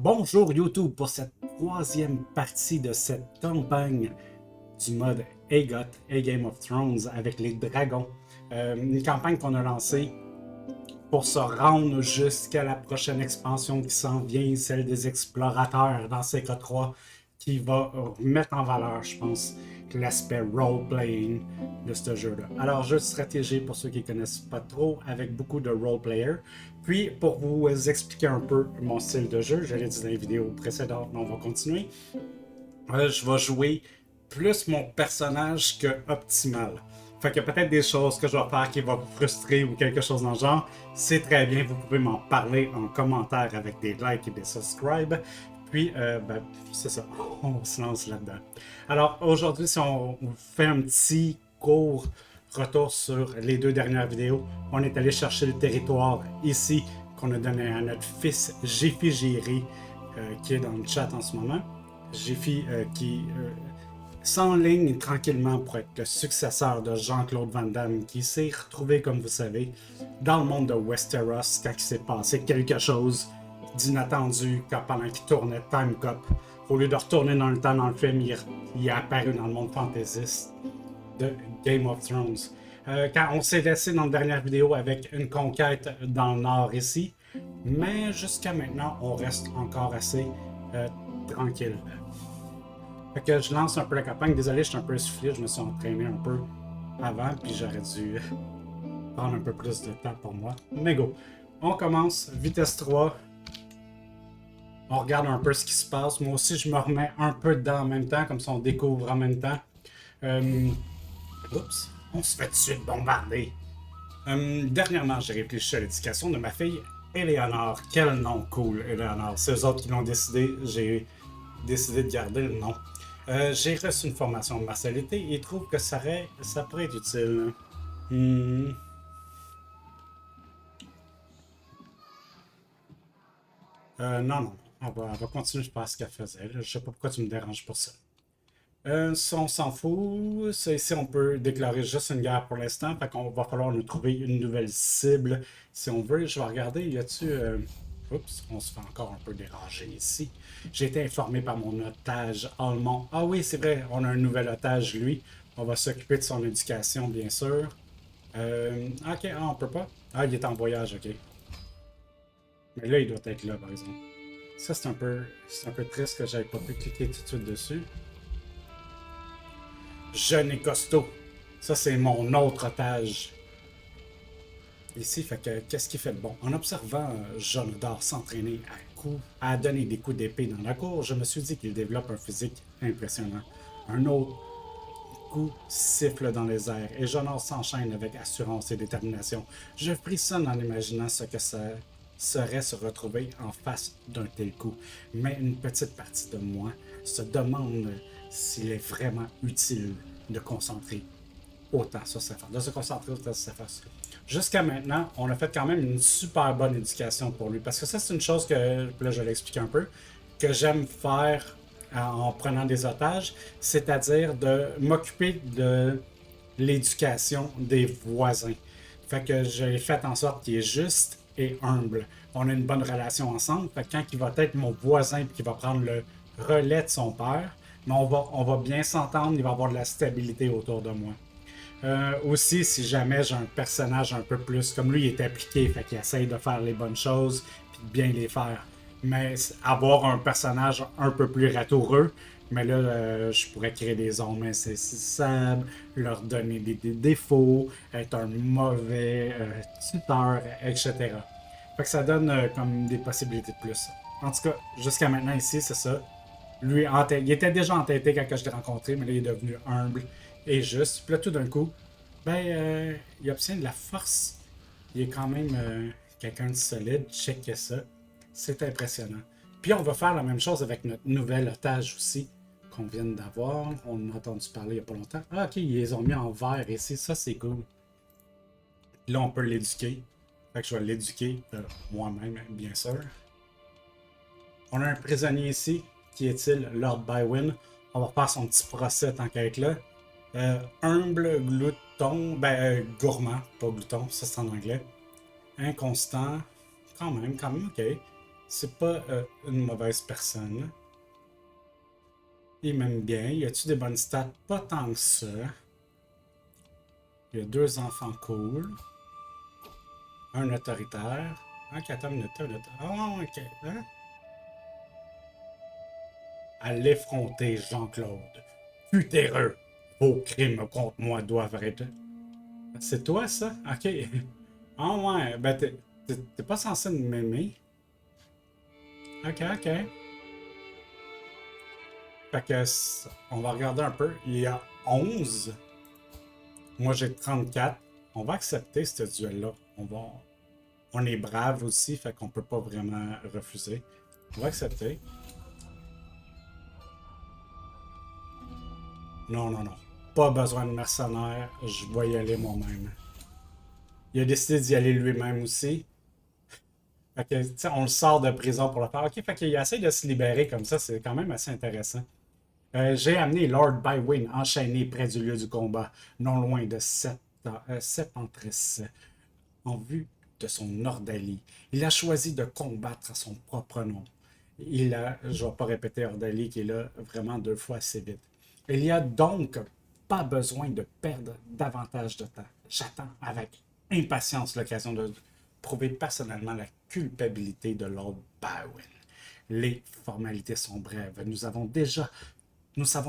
Bonjour YouTube pour cette troisième partie de cette campagne du mode AGOT, A Game of Thrones, avec les dragons. Une campagne qu'on a lancée pour se rendre jusqu'à la prochaine expansion qui s'en vient, celle des explorateurs dans CK3, qui va mettre en valeur, je pense, l'aspect role-playing de ce jeu-là. Alors, jeu de stratégie pour ceux qui ne connaissent pas trop, avec beaucoup de role-player. Puis, pour vous expliquer un peu mon style de jeu, je l'ai dit dans les vidéos précédentes, mais on va continuer. Je vais jouer plus mon personnage que optimal. Fait qu'il y a peut-être des choses que je vais faire qui vont vous frustrer ou quelque chose dans le genre. C'est très bien, vous pouvez m'en parler en commentaire avec des likes et des subscribes. Puis, c'est ça, on se lance là-dedans. Alors, aujourd'hui, si on fait un petit court retour sur les deux dernières vidéos, on est allé chercher le territoire ici qu'on a donné à notre fils Jiffy Jiri, qui est dans le chat en ce moment. Jiffy qui s'enligne tranquillement pour être le successeur de Jean-Claude Van Damme, qui s'est retrouvé, comme vous savez, dans le monde de Westeros quand il s'est passé quelque chose d'inattendu pendant qu'il tournait Time Cop. Au lieu de retourner dans le temps dans le film, il est apparu dans le monde fantaisiste de Game of Thrones. Quand on s'est laissé dans la dernière vidéo avec une conquête dans le nord ici, mais jusqu'à maintenant, on reste encore assez tranquille. Fait que je lance un peu la campagne. Désolé, je suis un peu essoufflé, je me suis entraîné un peu avant, puis j'aurais dû prendre un peu plus de temps pour moi. Mais go! On commence, vitesse 3. On regarde un peu ce qui se passe. Moi aussi, je me remets un peu dedans en même temps, comme ça on découvre en même temps. Oups, on se fait tout de suite bombarder. Dernièrement, j'ai réfléchi à l'éducation de ma fille, Eleanor. Quel nom cool, Eleanor. C'est eux autres qui l'ont décidé. J'ai décidé de garder le nom. J'ai reçu une formation de martialité et trouve que ça pourrait être utile. Non. Elle va continuer de faire ce qu'elle faisait. Là. Je sais pas pourquoi tu me déranges pour ça. Ça, on s'en fout. Ça, ici, on peut déclarer juste une guerre pour l'instant. Fait qu'on va falloir nous trouver une nouvelle cible si on veut. Je vais regarder. Y a-tu. Oups, on se fait encore un peu déranger ici. J'ai été informé par mon otage allemand. Ah oui, c'est vrai, on a un nouvel otage, lui. On va s'occuper de son éducation, bien sûr. Ok, on peut pas. Ah, il est en voyage, ok. Mais là, il doit être là, par exemple. Ça, c'est un peu triste que j'avais pas pu cliquer tout de suite dessus. Jeune et costaud. Ça, c'est mon autre otage. Ici, fait que qu'est-ce qu'il fait de bon? En observant Jonador s'entraîner à donner des coups d'épée dans la cour, je me suis dit qu'il développe un physique impressionnant. Un autre coup siffle dans les airs et Jonador s'enchaîne avec assurance et détermination. Je frissonne en imaginant ce que ça serait se retrouver en face d'un tel coup. Mais une petite partie de moi se demande s'il est vraiment utile de concentrer autant sur sa force, de se concentrer autant sur sa force. Jusqu'à maintenant, on a fait quand même une super bonne éducation pour lui. Parce que ça, c'est une chose que, là, je vais l'expliquer un peu, que j'aime faire en prenant des otages, c'est-à-dire de m'occuper de l'éducation des voisins. Fait que j'ai fait en sorte qu'il est juste et humble. On a une bonne relation ensemble. Fait que quand il va être mon voisin et qu'il va prendre le relais de son père, mais on va bien s'entendre, il va avoir de la stabilité autour de moi. Aussi, si jamais j'ai un personnage un peu plus comme lui, il est appliqué, fait qu'il essaye de faire les bonnes choses puis de bien les faire. Mais avoir un personnage un peu plus ratoureux, mais là, je pourrais créer des ombres insaisissables, leur donner des défauts, être un mauvais tuteur, etc. Fait que ça donne comme des possibilités de plus. En tout cas, jusqu'à maintenant ici, c'est ça. Lui, il était déjà entêté quand je l'ai rencontré, mais là, il est devenu humble et juste. Puis là, tout d'un coup, il obtient de la force. Il est quand même quelqu'un de solide. Check ça. C'est impressionnant. Puis on va faire la même chose avec notre nouvel otage aussi, qu'on vient d'avoir. On a entendu parler il n'y a pas longtemps. Ah, ok, ils les ont mis en vert ici. Ça, c'est cool. Là, on peut l'éduquer. Fait que je vais l'éduquer moi-même, bien sûr. On a un prisonnier ici. Qui est-il? Lord Bywin. On va faire son petit procès tant qu'à être là. Humble, glouton, gourmand, pas glouton, ça c'est en anglais. Inconstant, quand même, ok. C'est pas une mauvaise personne. Il m'aime bien. Y a-tu des bonnes stats? Pas tant que ça. Il y a deux enfants cool. Un autoritaire. Ok, attends une minute, attends une minute. Oh, ok. Hein? À l'effronter, Jean-Claude. Putéreux. Vos crimes contre moi doivent être... C'est toi, ça? Ok. Ah ouais, ben t'es pas censé m'aimer. Ok, ok. Fait que on va regarder un peu. Il y a 11. Moi j'ai 34. On va accepter ce duel-là. On est brave aussi, fait qu'on peut pas vraiment refuser. On va accepter. Non, non, non. Pas besoin de mercenaires. Je vais y aller moi-même. Il a décidé d'y aller lui-même aussi. Fait que, tu sais, on le sort de prison pour le faire. Ok, fait qu'il essaie de se libérer comme ça. C'est quand même assez intéressant. J'ai amené Lord Bywin enchaîné près du lieu du combat, non loin de Sepentris, en vue de son ordalie. Il a choisi de combattre à son propre nom. Je ne vais pas répéter ordalie qui est là vraiment deux fois assez vite. Il n'y a donc pas besoin de perdre davantage de temps. J'attends avec impatience l'occasion de prouver personnellement la culpabilité de Lord Bywin. Les formalités sont brèves. Nous savons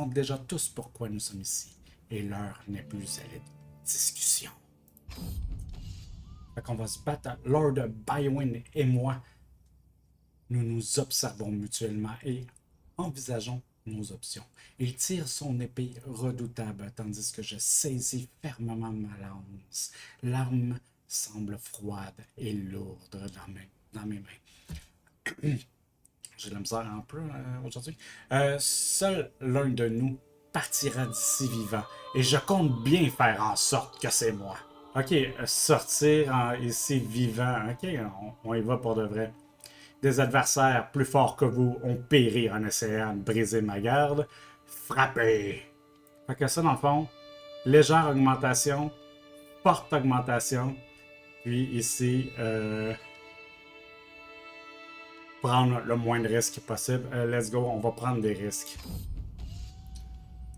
déjà tous pourquoi nous sommes ici. Et l'heure n'est plus à la discussion. Fait qu'on va se battre. Lord Bywin et moi, nous nous observons mutuellement et envisageons nos options. Il tire son épée redoutable tandis que je saisis fermement ma lance. L'arme semble froide et lourde dans mes mains. J'ai de la misère un peu aujourd'hui. Seul l'un de nous partira d'ici vivant. Et je compte bien faire en sorte que c'est moi. Ok, sortir ici vivant. Ok, on y va pour de vrai. Des adversaires plus forts que vous ont péri en essayant de briser ma garde. Frappez! Fait que ça, dans le fond, légère augmentation, forte augmentation. Puis ici, prendre le moins de risques possible. Let's go, on va prendre des risques.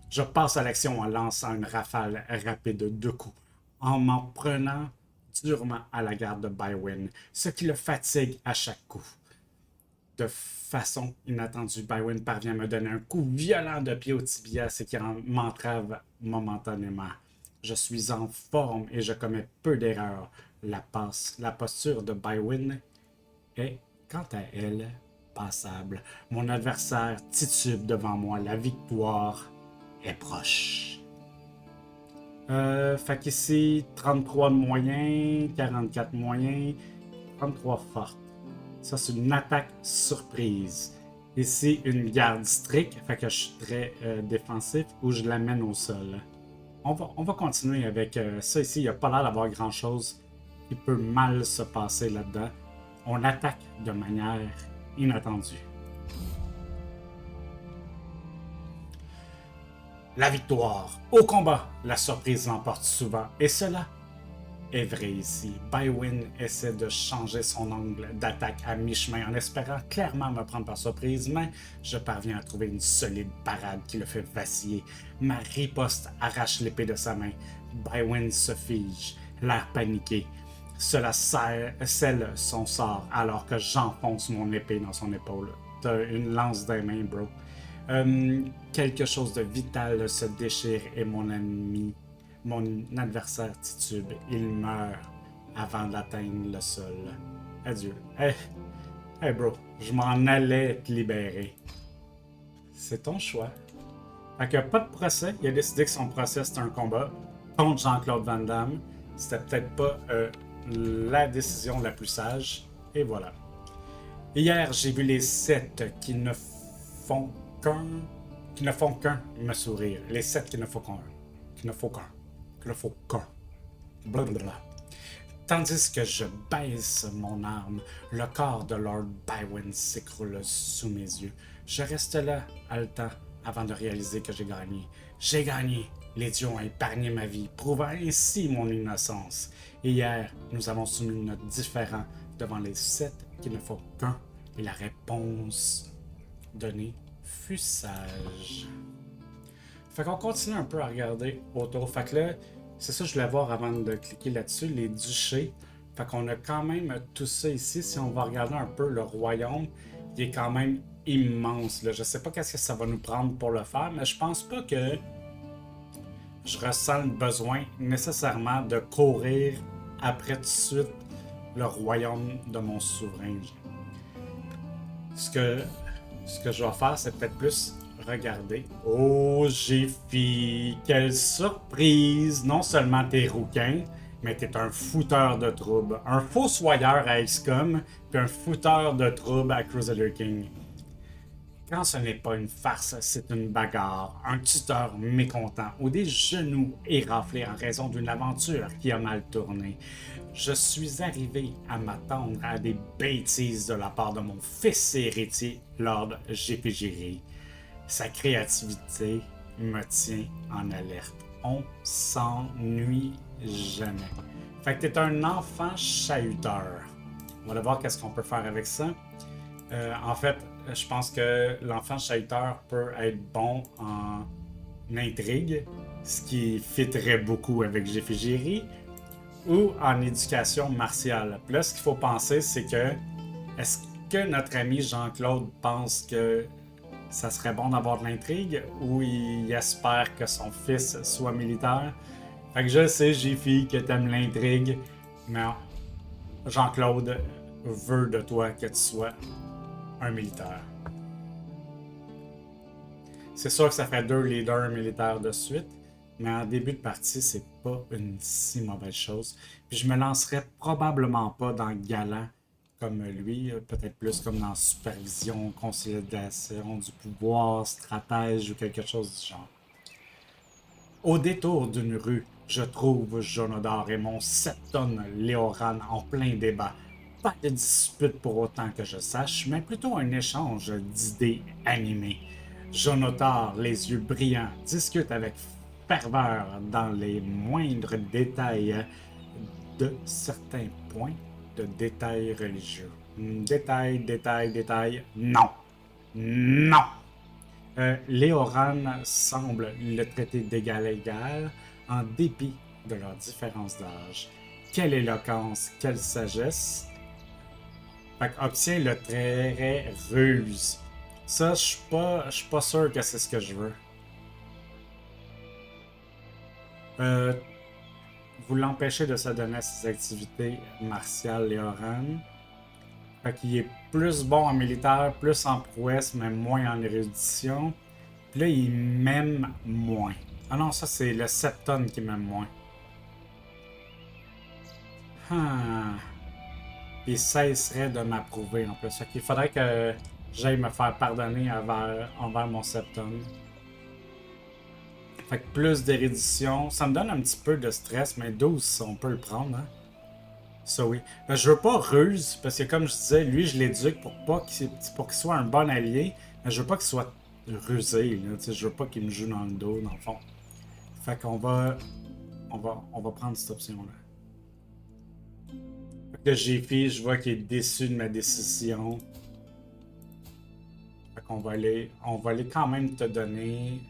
Je passe à l'action en lançant une rafale rapide de coups, en m'en prenant durement à la garde de Bywin, ce qui le fatigue à chaque coup. De façon inattendue, Bywin parvient à me donner un coup violent de pied au tibia, ce qui m'entrave momentanément. Je suis en forme et je commets peu d'erreurs. La posture de Bywin est, quant à elle, passable. Mon adversaire titube devant moi. La victoire est proche. Fait qu'ici, 33 de moyen, 44 moyen, 33 forte. Ça, c'est une attaque surprise. Ici, une garde stricte, fait que je suis très défensif, ou je l'amène au sol. On va continuer avec ça ici. Il n'y a pas l'air d'avoir grand-chose qui peut mal se passer là-dedans. On attaque de manière inattendue. La victoire au combat, la surprise l'emporte souvent, et cela est vrai ici. Bywin essaie de changer son angle d'attaque à mi-chemin en espérant clairement me prendre par surprise, mais je parviens à trouver une solide parade qui le fait vaciller. Ma riposte arrache l'épée de sa main. Bywin se fige, l'air paniqué. Cela scelle son sort alors que j'enfonce mon épée dans son épaule. T'as une lance des mains, bro. Quelque chose de vital se déchire et mon adversaire titube. Il meurt avant d'atteindre le sol. Adieu. Hey bro, je m'en allais te libérer. C'est ton choix. Fait que pas de procès. Il a décidé que son procès c'était un combat contre Jean-Claude Van Damme. C'était peut-être pas la décision la plus sage. Et voilà. Hier, j'ai vu les 7 qui ne font qu'un me sourire. Les 7 qui ne font qu'un. Qui ne font qu'un. Qui ne font qu'un. Blablabla. Tandis que je baisse mon arme, le corps de Lord Bywin s'écroule sous mes yeux. Je reste là, haletant, avant de réaliser que j'ai gagné. J'ai gagné! Les dieux ont épargné ma vie, prouvant ainsi mon innocence. Et hier, nous avons soumis notre différend devant les 7 qui ne font qu'un Et la réponse donnée fut sage. Fait qu'on continue un peu à regarder autour. Fait que là, c'est ça que je voulais voir avant de cliquer là-dessus, les duchés. Fait qu'on a quand même tout ça ici. Si on va regarder un peu le royaume, il est quand même immense. Là. Je sais pas qu'est-ce que ça va nous prendre pour le faire, mais je pense pas que je ressens le besoin nécessairement de courir après tout de suite le royaume de mon souverain. Ce que, ce que je vais faire, c'est peut-être plus regarder. Oh, Jiffy, quelle surprise! Non seulement t'es rouquin, mais t'es un fouteur de troubles. Un fossoyeur à XCOM, puis un fouteur de troubles à Crusader King. Quand ce n'est pas une farce, c'est une bagarre, un tuteur mécontent ou des genoux éraflés en raison d'une aventure qui a mal tourné. Je suis arrivé à m'attendre à des bêtises de la part de mon fils héritier, Lord Jépigiri. Sa créativité me tient en alerte. On s'ennuie jamais. Fait que t'es un enfant chahuteur. On va aller voir qu'est-ce qu'on peut faire avec ça. En fait, je pense que l'enfant chahuteur peut être bon en intrigue, ce qui fitterait beaucoup avec Jépigiri, ou en éducation martiale. Puis là, ce qu'il faut penser, c'est que est-ce que notre ami Jean-Claude pense que ça serait bon d'avoir de l'intrigue ou il espère que son fils soit militaire? Fait que je sais, Jiffy, que t'aimes l'intrigue, mais Jean-Claude veut de toi que tu sois un militaire. C'est sûr que ça fait 2 leaders militaires de suite, mais en début de partie, c'est pas une si mauvaise chose. Puis je me lancerais probablement pas dans Galant comme lui, peut-être plus comme dans supervision, consolidation du pouvoir, stratège ou quelque chose du genre. Au détour d'une rue, je trouve Jonodar et mon septon Léoran en plein débat. Pas de dispute pour autant que je sache, mais plutôt un échange d'idées animées. Jonodar, les yeux brillants, discute avec ferveur dans les moindres détails de certains points de détails religieux. Détail, non. Non! Léoran semble le traiter d'égal à égal, en dépit de leur différence d'âge. Quelle éloquence, quelle sagesse! Fait qu'obtient le trait ruse. Ça, je suis pas sûr que c'est ce que je veux. Vous l'empêchez de se donner à ses activités martiales, Léoran. Fait qu'il est plus bon en militaire, plus en prouesse, mais moins en érudition. Puis là, il m'aime moins. Ah non, ça, c'est le septon qui m'aime moins. Ah. Il cesserait de m'approuver en plus. Fait qu'il faudrait que j'aille me faire pardonner envers mon septon. Fait que plus d'érudition. Ça me donne un petit peu de stress, mais 12, on peut le prendre, hein. Ça oui. Mais je veux pas ruse, parce que comme je disais, lui, je l'éduque pour qu'il soit un bon allié, mais je veux pas qu'il soit rusé, là. Tu sais, je veux pas qu'il me joue dans le dos, dans le fond. Fait qu'on va. On va prendre cette option-là. Fait que Jiffy, je vois qu'il est déçu de ma décision. Fait qu'on va aller. On va aller quand même te donner.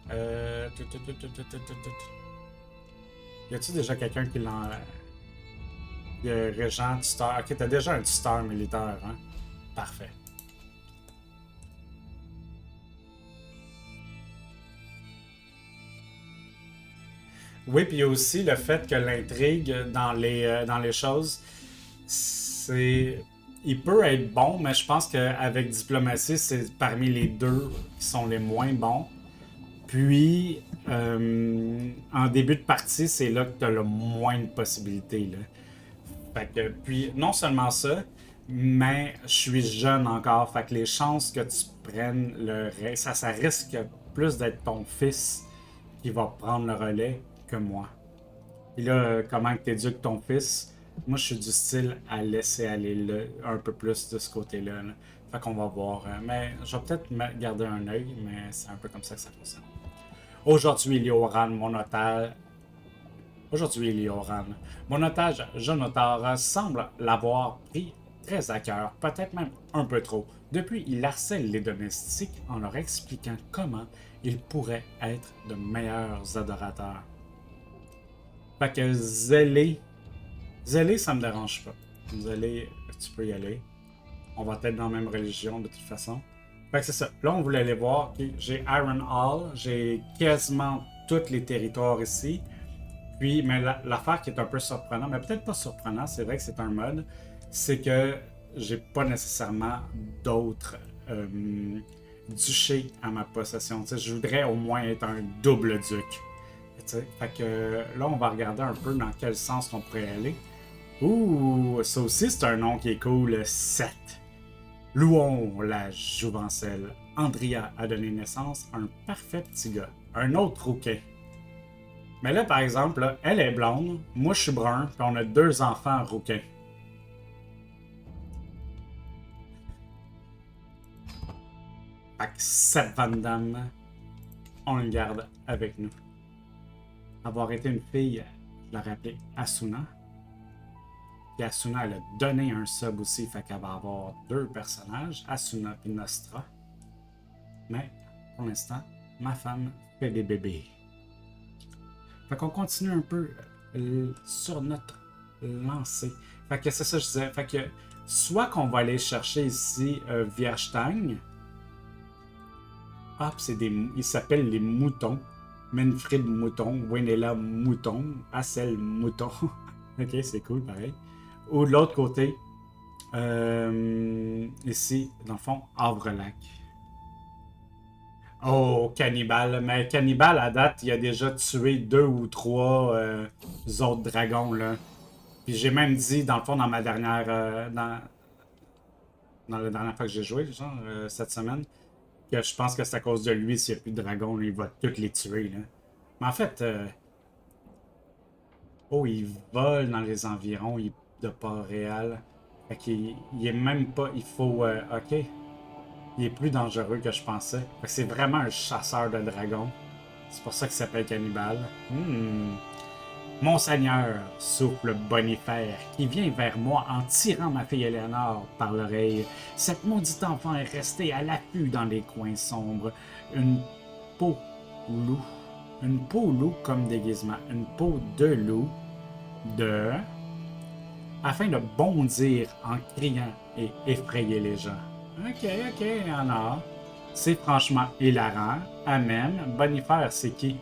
Y a-tu déjà quelqu'un qui l'en. Régent, tuteur. Ok, t'as déjà un tuteur militaire, hein? Parfait. Oui, puis il y a aussi le fait que l'intrigue dans les choses, c'est. Il peut être bon, mais je pense qu'avec diplomatie, c'est parmi les deux qui sont les moins bons. Puis, en début de partie, c'est là que tu as le moins de possibilités. Là. Fait que, puis, non seulement ça, mais je suis jeune encore. Fait que les chances que tu prennes ça risque plus d'être ton fils qui va prendre le relais que moi. Puis là, comment tu éduques ton fils? Moi, je suis du style à laisser aller un peu plus de ce côté-là. Là. Fait qu'on va voir. Mais je vais peut-être garder un œil, mais c'est un peu comme ça que ça fonctionne. Aujourd'hui, Lioran, mon otage. Aujourd'hui, Lioran. Mon otage, Jonotar, semble l'avoir pris très à cœur, peut-être même un peu trop. Depuis, il harcèle les domestiques en leur expliquant comment ils pourraient être de meilleurs adorateurs. Fait que Zélé, ça me dérange pas. Zélé, tu peux y aller. On va être dans la même religion de toute façon. Fait que c'est ça. Là, on voulait aller voir. Okay, j'ai Iron Hall. J'ai quasiment tous les territoires ici. Puis, mais l'affaire qui est un peu surprenante, mais peut-être pas surprenant, c'est vrai que c'est un mode, c'est que j'ai pas nécessairement d'autres duchés à ma possession. T'sais, je voudrais au moins être un double duc. T'sais. Fait que là, on va regarder un peu dans quel sens on pourrait aller. Ouh, ça aussi, c'est un nom qui est cool. 7. Louons la jouvencelle. Andrea a donné naissance à un parfait petit gars. Un autre rouquin. Mais là, par exemple, là, elle est blonde, moi je suis brun, puis on a 2 enfants rouquins. Fait que cette Van Damme, on le garde avec nous. Avoir été une fille, je l'aurais appelée Asuna. Puis Asuna, elle a donné un sub aussi, fait qu'elle va avoir 2 personnages, Asuna et Nostra. Mais, pour l'instant, ma femme fait des bébés. Fait qu'on continue un peu sur notre lancée. Fait que c'est ça que je disais. Fait que soit qu'on va aller chercher ici Vierstein. Ah, c'est des. Ils s'appellent les moutons. Manfred Mouton, Wenela Mouton, Assel Mouton. Ok, c'est cool, pareil. Ou de l'autre côté, ici, dans le fond, Havrelac. Oh, cannibale. Mais cannibale, à date, il a déjà tué 2 ou 3 autres dragons, là. Puis j'ai même dit, dans le fond, dans ma dernière... dans la dernière fois que j'ai joué, genre, cette semaine, que je pense que c'est à cause de lui, s'il n'y a plus de dragons, il va tous les tuer, là. Mais en fait... oh, il vole dans les environs de Port-Réal. Fait qu'il il est même pas... Il faut... ok. Il est plus dangereux que je pensais. Fait que c'est vraiment un chasseur de dragons. C'est pour ça qu'il s'appelle Cannibale. Monseigneur, souffle Bonifère, qui vient vers moi en tirant ma fille Éléonore par l'oreille. Cette maudite enfant est restée à l'affût dans les coins sombres. Une peau loup. Une peau loup comme déguisement. Une peau de loup. De... afin de bondir en criant et effrayer les gens. Ok, Anna. C'est franchement hilarant. Amen. Bonifère, c'est qui?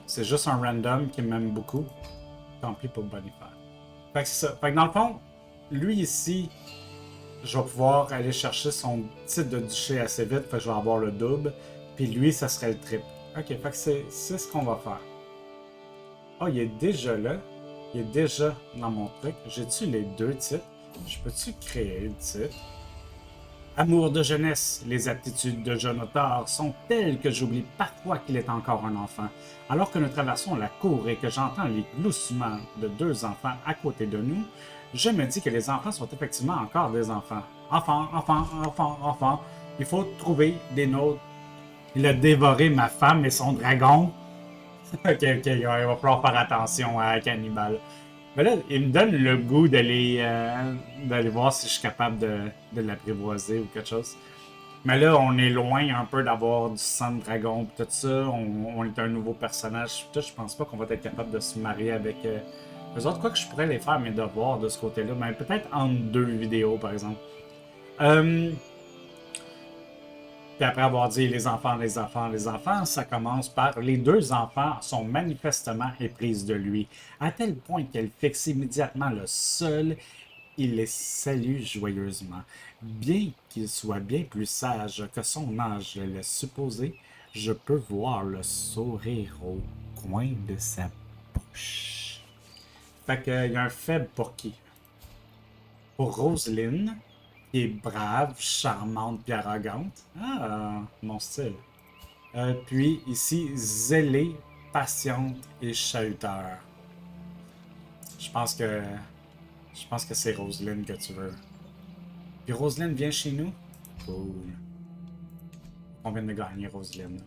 C'est juste un random qui m'aime beaucoup. Tant pis pour Bonifère. Fait que c'est ça. Fait que dans le fond, lui ici, je vais pouvoir aller chercher son titre de duché assez vite. Fait que je vais avoir le double. Puis lui, ça serait le triple. Ok, fait que c'est ce qu'on va faire. Oh, il est déjà là. Il est déjà dans mon truc. J'ai-tu les 2 titres? Je peux-tu créer le titre? Amour de jeunesse, les aptitudes de Jonathan sont telles que j'oublie parfois qu'il est encore un enfant. Alors que nous traversons la cour et que j'entends les gloussements de 2 enfants à côté de nous, je me dis que les enfants sont effectivement encore des enfants. Enfants. Il faut trouver des nôtres. Il a dévoré ma femme et son dragon. Ok, il va falloir faire attention à Cannibal. Mais là, il me donne le goût d'aller voir si je suis capable de l'apprivoiser ou quelque chose. Mais là, on est loin un peu d'avoir du sang de dragon et tout ça. On est un nouveau personnage. Tout, je pense pas qu'on va être capable de se marier avec eux autres. Quoi que je pourrais les faire mes devoirs de ce côté-là. Mais peut-être entre 2 vidéos, par exemple. Puis après avoir dit les enfants, ça commence par les 2 enfants sont manifestement éprises de lui, à tel point qu'elle fixe immédiatement le sol. Il les salue joyeusement. Bien qu'il soit bien plus sage que son âge le laisse supposer, je peux voir le sourire au coin de sa bouche. Fait qu'il y a un faible pour qui? Pour Roselyne, qui est brave, charmante et arrogante. Ah, mon style. Puis ici, zélée, patiente et chahuteur. Je pense que c'est Roselyne que tu veux. Puis Roselyne vient chez nous. Cool. On vient de gagner Roselyne.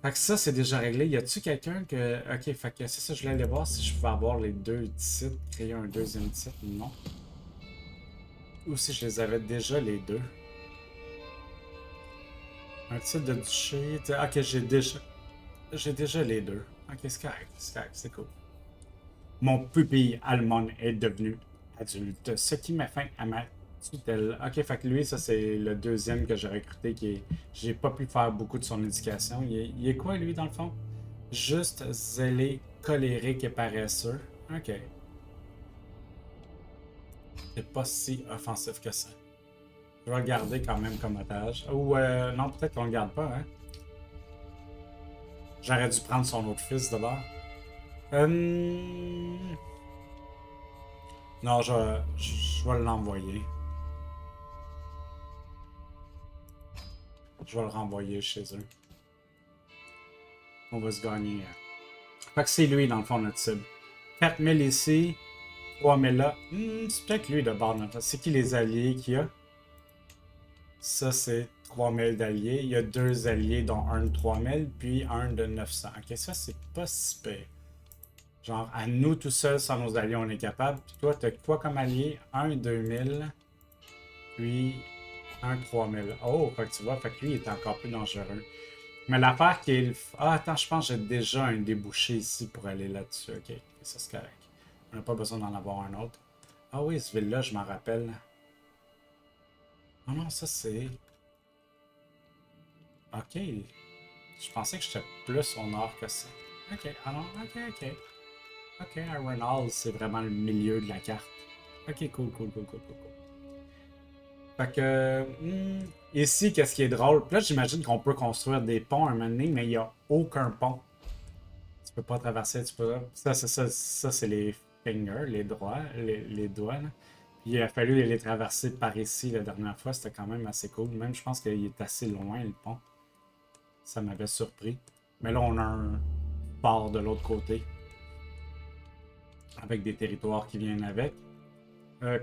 Fait que ça, c'est déjà réglé. Y a-tu quelqu'un que. Ok, fait que c'est ça, je voulais aller voir si je pouvais avoir les deux titres, créer un deuxième titre. Non. Ou si je les avais déjà les deux. Un titre de duché. Ok, j'ai déjà. J'ai déjà les deux. Ok, c'est correct, c'est cool. Mon pupille allemand est devenu adulte, ce qui met fin à ma tutelle. Ok, fait que lui, ça c'est le deuxième que j'ai recruté qui est. J'ai pas pu faire beaucoup de son éducation. Il est quoi lui dans le fond? Juste zélé, colérique et paresseux. Ok. C'est pas si offensif que ça. Je vais le garder quand même comme otage. Ou non, peut-être qu'on le garde pas, hein. J'aurais dû prendre son autre fils d'abord. Non, je vais l'envoyer. Je vais le renvoyer chez eux. On va se gagner. Fait que c'est lui, dans le fond, notre cible. 4000 ici, 3000 là. C'est peut-être lui de bord. C'est qui les alliés qu'il y a? Ça, c'est 3000 d'alliés. Il y a deux alliés, dont un de 3000, puis un de 900. Ok, ça, c'est pas si pire. Genre, à nous tout seuls, sans nos alliés, on est capable. Puis toi, t'as quoi comme allié? Un 2000, puis un 3000. Oh, fait que tu vois, fait que lui, il est encore plus dangereux. Mais l'affaire qui est... Ah, attends, je pense que j'ai déjà un débouché ici pour aller là-dessus. Ok, ça c'est correct. On n'a pas besoin d'en avoir un autre. Ah oui, ce ville-là, je m'en rappelle. Oh non, ça c'est... Ok. Je pensais que j'étais plus au nord que ça. Ok, ah non, ok. Ok, Iron c'est vraiment le milieu de la carte. Ok, cool. Fait que... ici, qu'est-ce qui est drôle? Puis là, j'imagine qu'on peut construire des ponts à un moment donné, mais il n'y a aucun pont. Tu peux pas traverser, tu peux. Ça c'est les fingers, les doigts. Là. Puis il a fallu les traverser par ici la dernière fois, c'était quand même assez cool. Même je pense qu'il est assez loin le pont. Ça m'avait surpris. Mais là, on a un port de l'autre côté, avec des territoires qui viennent avec,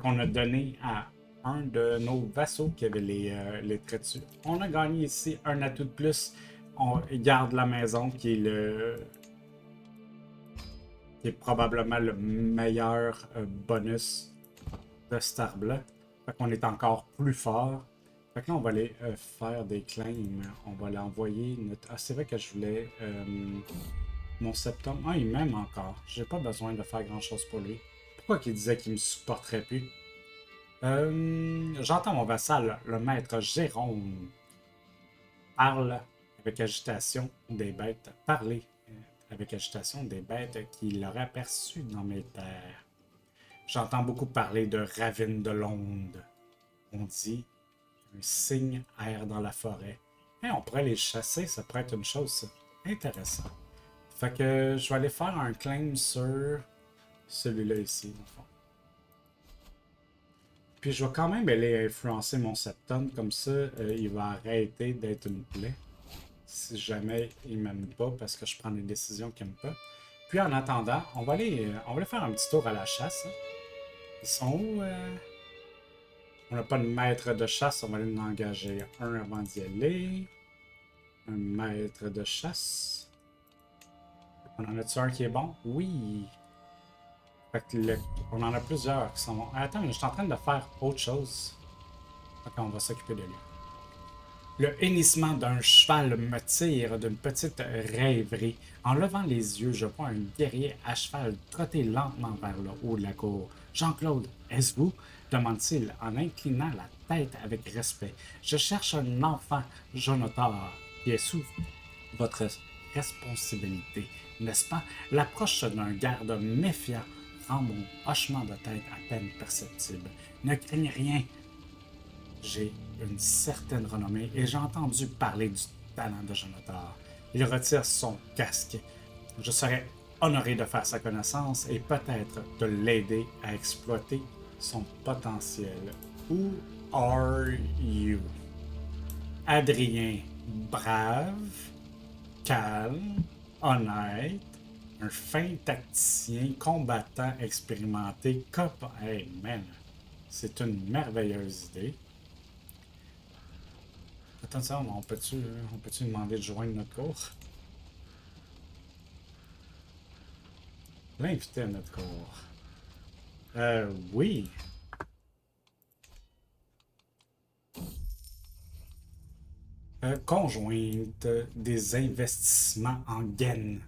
qu'on a donné à un de nos vassaux qui avait les traits dessus. On a gagné ici un atout de plus. On garde la maison qui est probablement le meilleur bonus de cet arbre-là. Fait qu'on est encore plus fort. Fait que là, on va aller faire des claims. On va l'envoyer notre... Ah, c'est vrai que je voulais... mon septembre... Ah, il m'aime encore. J'ai pas besoin de faire grand-chose pour lui. Pourquoi qu'il disait qu'il me supporterait plus? J'entends mon vassal, le maître Jérôme, parle avec agitation des bêtes. Parler avec agitation des bêtes qu'il aurait aperçues dans mes terres. J'entends beaucoup parler de ravines de l'onde. On dit un cygne erre dans la forêt. Et on pourrait les chasser, ça pourrait être une chose intéressante. Fait que je vais aller faire un claim sur celui-là ici, dans le fond. Puis je vais quand même aller influencer mon septon, comme ça il va arrêter d'être une plaie. Si jamais il m'aime pas parce que je prends des décisions qu'il n'aime pas. Puis en attendant, on va aller faire un petit tour à la chasse. Hein. Ils sont où? On n'a pas de maître de chasse, on va aller en engager un avant d'y aller. Un maître de chasse. On en a-tu un qui est bon? Oui. Fait que on en a plusieurs qui sont bons. Attends, mais je suis en train de faire autre chose. Ok, on va s'occuper de lui. Le hennissement d'un cheval me tire d'une petite rêverie. En levant les yeux, je vois un guerrier à cheval trotter lentement vers le haut de la cour. Jean-Claude, est-ce vous? Demande-t-il en inclinant la tête avec respect. Je cherche un enfant, Jonathan, qui est sous votre responsabilité, n'est-ce pas? L'approche d'un garde méfiant rend mon hochement de tête à peine perceptible. Ne craignez rien, j'ai une certaine renommée et j'ai entendu parler du talent de Jonathan. Il retire son casque. Je serais honoré de faire sa connaissance et peut-être de l'aider à exploiter son potentiel. Who are you? Adrien, brave, calme, honnête, un fin tacticien, combattant expérimenté, cop. Hey man, c'est une merveilleuse idée. Attention, on peut-tu demander de joindre notre cours? L'inviter à notre cours. Oui. Conjointe des investissements en gaines.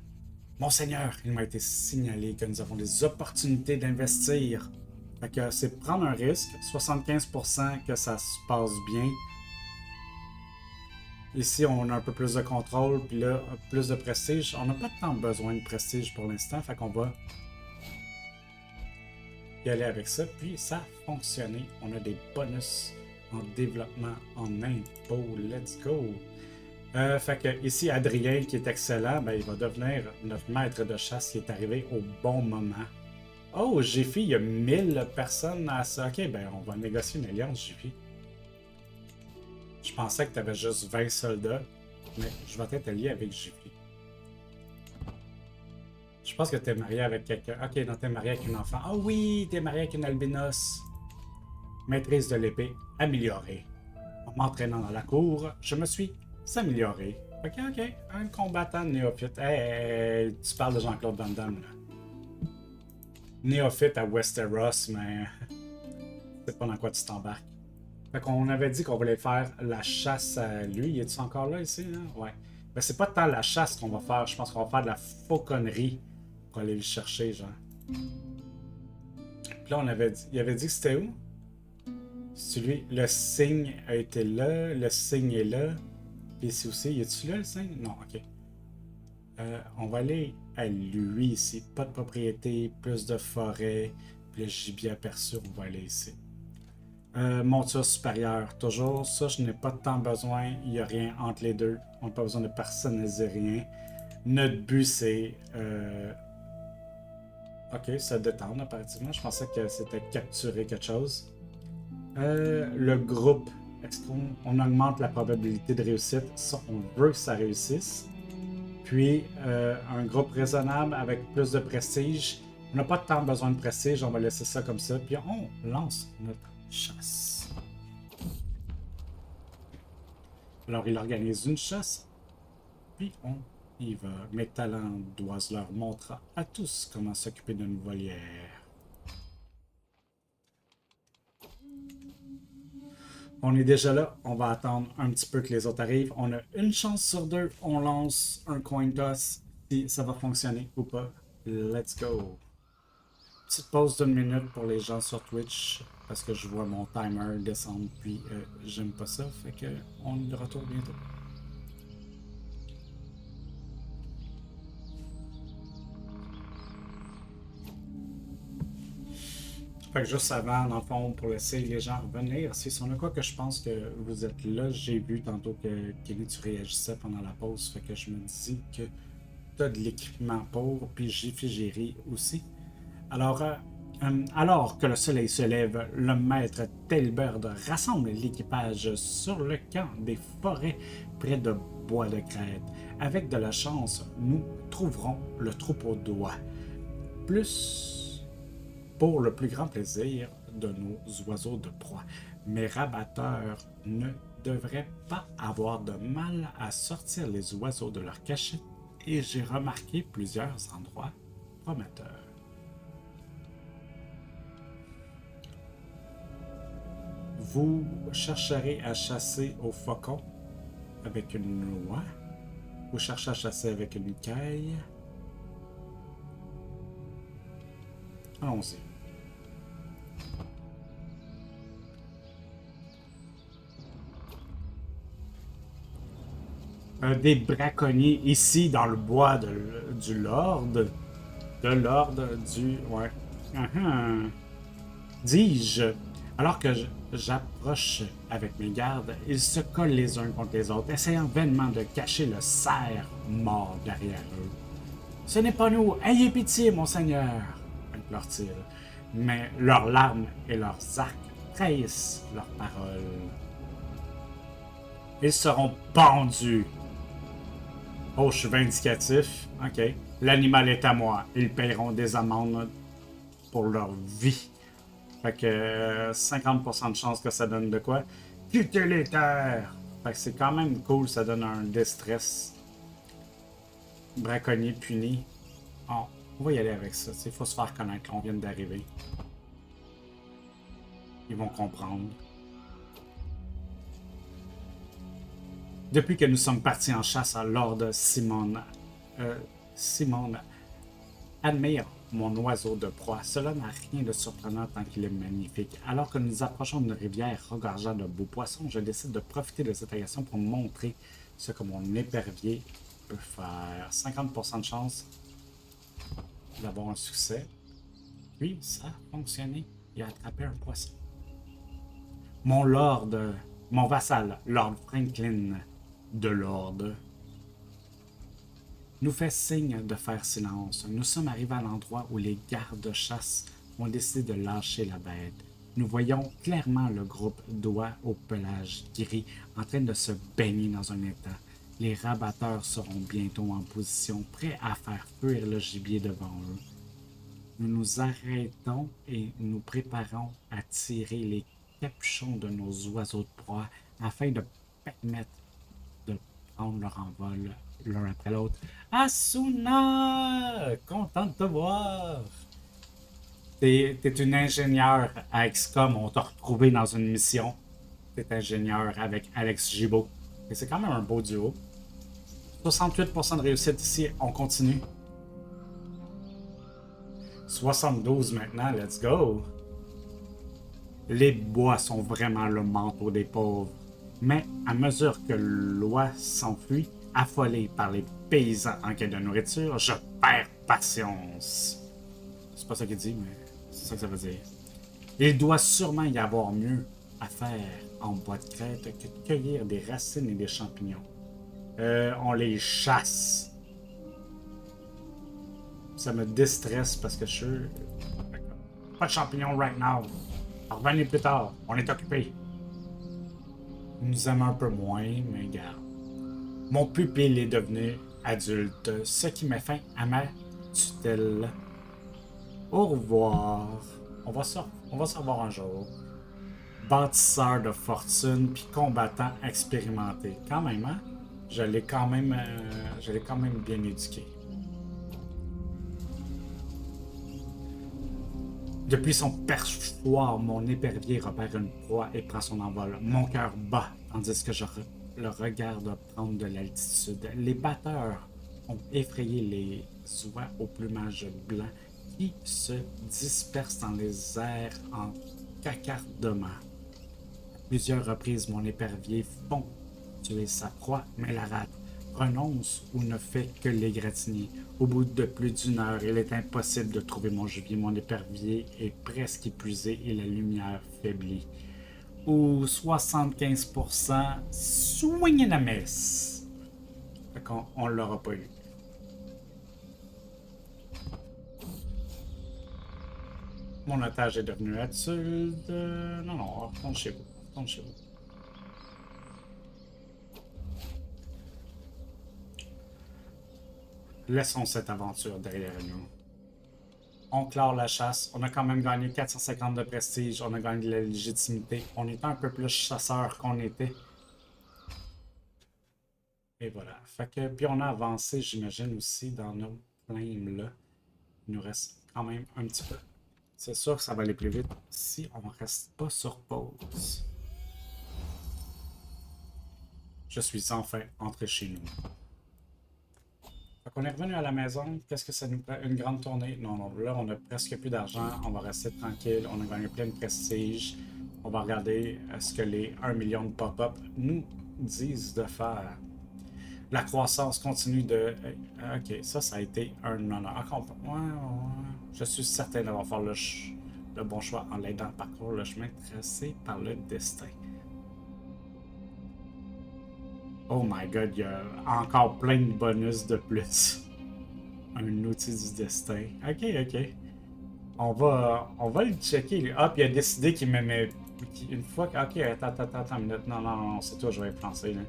Monseigneur, il m'a été signalé que nous avons des opportunités d'investir. Fait que c'est prendre un risque, 75% que ça se passe bien. Ici, on a un peu plus de contrôle, puis là, plus de prestige. On n'a pas tant besoin de prestige pour l'instant, fait qu'on va y aller avec ça. Puis ça a fonctionné. On a des bonus en développement, en impôt. Let's go! Fait que ici, Adrien, qui est excellent, ben, il va devenir notre maître de chasse qui est arrivé au bon moment. Oh, Jiffy, il y a 1000 personnes à ça. Ok, ben on va négocier une alliance, Jiffy. Je pensais que tu avais juste 20 soldats, mais je vais être allié avec Jiffy. Je pense que tu es marié avec quelqu'un. Ok, non, tu es marié avec une enfant. Ah oui, tu es marié avec une albinos. Maîtrise de l'épée améliorée. En m'entraînant dans la cour, je me suis amélioré. Ok, ok. Un combattant néophyte. Hey, tu parles de Jean-Claude Van Damme, là. Néophyte à Westeros, mais c'est pas dans quoi tu t'embarques. Fait qu'on avait dit qu'on voulait faire la chasse à lui. Y est-tu encore là ici? Hein? Ouais. Ben, c'est pas tant la chasse qu'on va faire. Je pense qu'on va faire de la fauconnerie pour aller le chercher, genre. Puis là, il avait dit que c'était où? Celui, le signe a été là. Le signe est là. Puis ici aussi, y est-tu là le signe? Non, ok. On va aller à lui ici. Pas de propriété, plus de forêt. Puis le gibier aperçu, on va aller ici. Monture supérieure, toujours. Ça, je n'ai pas tant besoin. Il n'y a rien entre les deux. On n'a pas besoin de personnaliser rien. Notre but, c'est... Ok, se détendre, apparemment. Je pensais que c'était capturer quelque chose. Le groupe, est-ce qu'on augmente la probabilité de réussite? Ça, on veut que ça réussisse. Puis, un groupe raisonnable avec plus de prestige. On n'a pas tant besoin de prestige, on va laisser ça comme ça. Puis, on lance notre chasse. Alors, il organise une chasse. Puis, on y va. Mes talents d'oiseleur montrent à tous comment s'occuper d'une volière. On est déjà là, on va attendre un petit peu que les autres arrivent. On a une chance sur deux, on lance un coin toss si ça va fonctionner ou pas. Let's go. Petite pause d'une minute pour les gens sur Twitch parce que je vois mon timer descendre puis j'aime pas ça, fait que on est de retour bientôt. Fait que juste avant, dans le fond, pour laisser les gens revenir, si on a quoi que je pense que vous êtes là, j'ai vu tantôt que Kenny, tu réagissais pendant la pause, fait que je me dis que tu as de l'équipement pour, puis Jiffy aussi. Alors que le soleil se lève, le maître Tailbird rassemble l'équipage sur le camp des forêts près de Bois de Crête. Avec de la chance, nous trouverons le troupeau d'oies. Plus pour le plus grand plaisir de nos oiseaux de proie. Mes rabatteurs ne devraient pas avoir de mal à sortir les oiseaux de leur cachette et j'ai remarqué plusieurs endroits prometteurs. Vous chercherez à chasser au faucon avec une oie. Vous cherchez à chasser avec une caille. Allons-y. Des braconniers ici dans le bois du Lord. De l'ordre du... Ouais. Dis-je. Alors que j'approche avec mes gardes, ils se collent les uns contre les autres, essayant vainement de cacher le cerf mort derrière eux. Ce n'est pas nous, ayez pitié, monseigneur, implore-t-il. Mais leurs larmes et leurs arcs trahissent leurs paroles. Ils seront pendus. Oh, je suis vindicatif. Ok. L'animal est à moi. Ils paieront des amendes pour leur vie. Fait que 50% de chance que ça donne de quoi? Quitter les terres! Fait que c'est quand même cool, ça donne un déstress. Braconnier puni. Oh, On va y aller avec ça. Il faut se faire connaître. On vient d'arriver. Ils vont comprendre. Depuis que nous sommes partis en chasse à Lord Simon admire mon oiseau de proie. Cela n'a rien de surprenant tant qu'il est magnifique. Alors que nous approchons d'une rivière regorgeant de beaux poissons, je décide de profiter de cette agression pour montrer ce que mon épervier peut faire. 50% de chance d'avoir un succès. Puis, ça a fonctionné. Il a attrapé un poisson. Mon vassal, Lord Franklin de Lord, nous fait signe de faire silence. Nous sommes arrivés à l'endroit où les gardes-chasse ont décidé de lâcher la bête. Nous voyons clairement le groupe d'oies au pelage gris en train de se baigner dans un étang. Les rabatteurs seront bientôt en position, prêts à faire fuir le gibier devant eux. Nous nous arrêtons et nous préparons à tirer les capuchons de nos oiseaux de proie afin de permettre de prendre leur envol l'un après l'autre. Asuna! Content de te voir! T'es une ingénieure à XCOM, on t'a retrouvé dans une mission. T'es ingénieur avec Alex Gibault. Et c'est quand même un beau duo. 68% de réussite ici, on continue. 72 maintenant, let's go! Les bois sont vraiment le manteau des pauvres. Mais à mesure que l'oie s'enfuit, affolé par les paysans en quête de nourriture, je perds patience. C'est pas ça qu'il dit, mais c'est ça que ça veut dire. Il doit sûrement y avoir mieux à faire en bois de crête que de cueillir des racines et des champignons. On les chasse. Ça me déstresse parce que je suis... Pas de champignons right now. Revenez plus tard. On est occupé. Ils nous aiment un peu moins, mais garde. Mon pupille est devenu adulte, ce qui met fin à ma tutelle. Au revoir. On va se revoir un jour. Bâtisseur de fortune puis combattant expérimenté. Quand même, hein? Je l'ai quand même bien éduqué. Depuis son perchoir, mon épervier repère une proie et prend son envol. Mon cœur bat, tandis que je le regarde prendre de l'altitude. Les batteurs ont effrayé les oies au plumage blanc qui se dispersent dans les airs en cacardement. À plusieurs reprises, mon épervier fond tuer sa proie, mais la rate. Renonce ou ne fait que l'égratigner. Au bout de plus d'une heure, il est impossible de trouver mon gibier. Mon épervier est presque épuisé et la lumière faiblit. Ou 75% swing and a miss. Fait qu'on l'aura pas eu. Mon otage est devenu adulte. Non, retourne chez vous. Laissons cette aventure derrière nous. On clore la chasse. On a quand même gagné 450 de prestige. On a gagné de la légitimité. On était un peu plus chasseurs qu'on était. Et voilà. Fait que, puis on a avancé, j'imagine, aussi dans nos plaines là. Il nous reste quand même un petit peu. C'est sûr que ça va aller plus vite si on reste pas sur pause. Je suis enfin entré chez nous. On est revenu à la maison. Qu'est-ce que ça nous fait? Une grande tournée? Non, là, on a presque plus d'argent. On va rester tranquille. On a gagné plein de prestige. On va regarder ce que les 1 million de pop-up nous disent de faire. La croissance continue de... Ok, ça a été un honneur. Ouais. Je suis certain d'avoir fait le bon choix en l'aidant à parcourir le chemin tracé par le destin. Oh my god, il y a encore plein de bonus de plus. Un outil du destin. Ok. On va le checker. Lui. Ah, puis il a décidé qu'il me met... Une fois que... Ok, attends une minute. Non, c'est toi, je vais penser, là.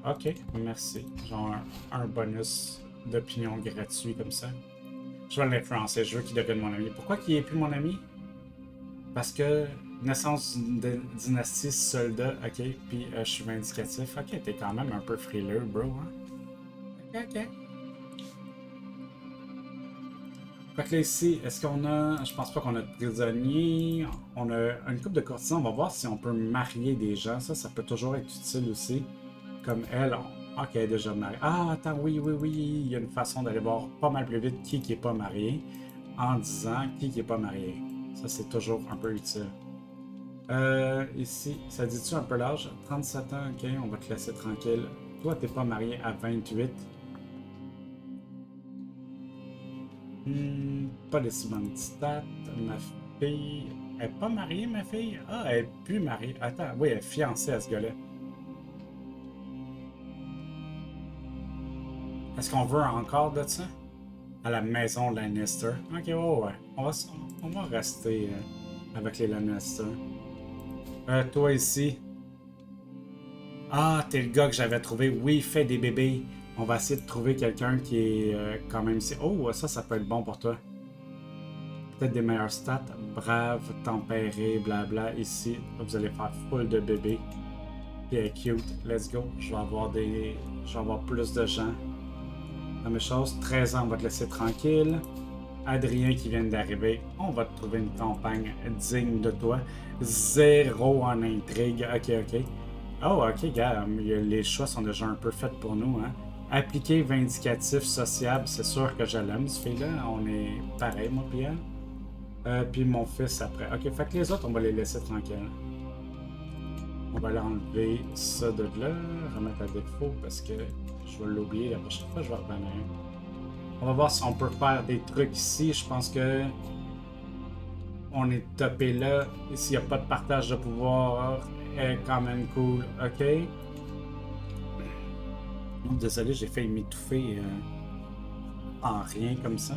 Ok, merci. Genre un bonus d'opinion gratuit comme ça. Je vais l'influencer, je veux qu'il devienne mon ami. Pourquoi qu'il est plus mon ami? Parce que Naissance d'une dynastie soldat, ok. Puis je suis vindicatif. Ok, t'es quand même un peu frileux, bro. Hein? Ok, ok. Fait que là, ici, est-ce qu'on a. Je pense pas qu'on a de prisonniers. On a une couple de courtisans. On va voir si on peut marier des gens. Ça peut toujours être utile aussi. Comme elle. Ok, elle est déjà mariée. Ah, attends, oui, oui, oui. Il y a une façon d'aller voir pas mal plus vite qui est pas marié. En disant qui est pas marié. Ça, c'est toujours un peu utile. Ici, ça dit-tu un peu l'âge? 37 ans, ok, on va te laisser tranquille. Toi, t'es pas marié à 28. Pas de si bonnes stats. Ma fille. Elle est pas mariée, ma fille? Ah, elle est plus mariée. Attends, oui, elle est fiancée à ce gars-là. Est-ce qu'on veut encore de ça? À la maison Lannister. Ok, ouais, ouais. On va rester avec les Lannister. Toi ici. Ah, t'es le gars que j'avais trouvé. Oui, il fait des bébés. On va essayer de trouver quelqu'un qui est quand même ici. Oh, ça peut être bon pour toi. Peut-être des meilleurs stats. Brave, tempéré, blabla. Ici, vous allez faire full de bébés. Puis elle est cute. Let's go. Je vais avoir plus de gens. La même chose. 13 ans, on va te laisser tranquille. Adrien qui vient d'arriver. On va te trouver une campagne digne de toi. Zéro en intrigue. Ok, ok. Oh, ok, gars. Les choix sont déjà un peu faits pour nous, hein. Appliqué, vindicatif, sociable, c'est sûr que je l'aime, ce fille-là. On est pareil, moi, puis elle. Puis mon fils après. Ok, fait que les autres, on va les laisser tranquilles. On va l'enlever ça de là, remettre à défaut parce que je vais l'oublier la prochaine fois, je vais revenir. On va voir si on peut faire des trucs ici. Je pense que on est topé là. S'il n'y a pas de partage de pouvoir, est quand même cool. Ok. Désolé, j'ai failli m'étouffer en rien comme ça.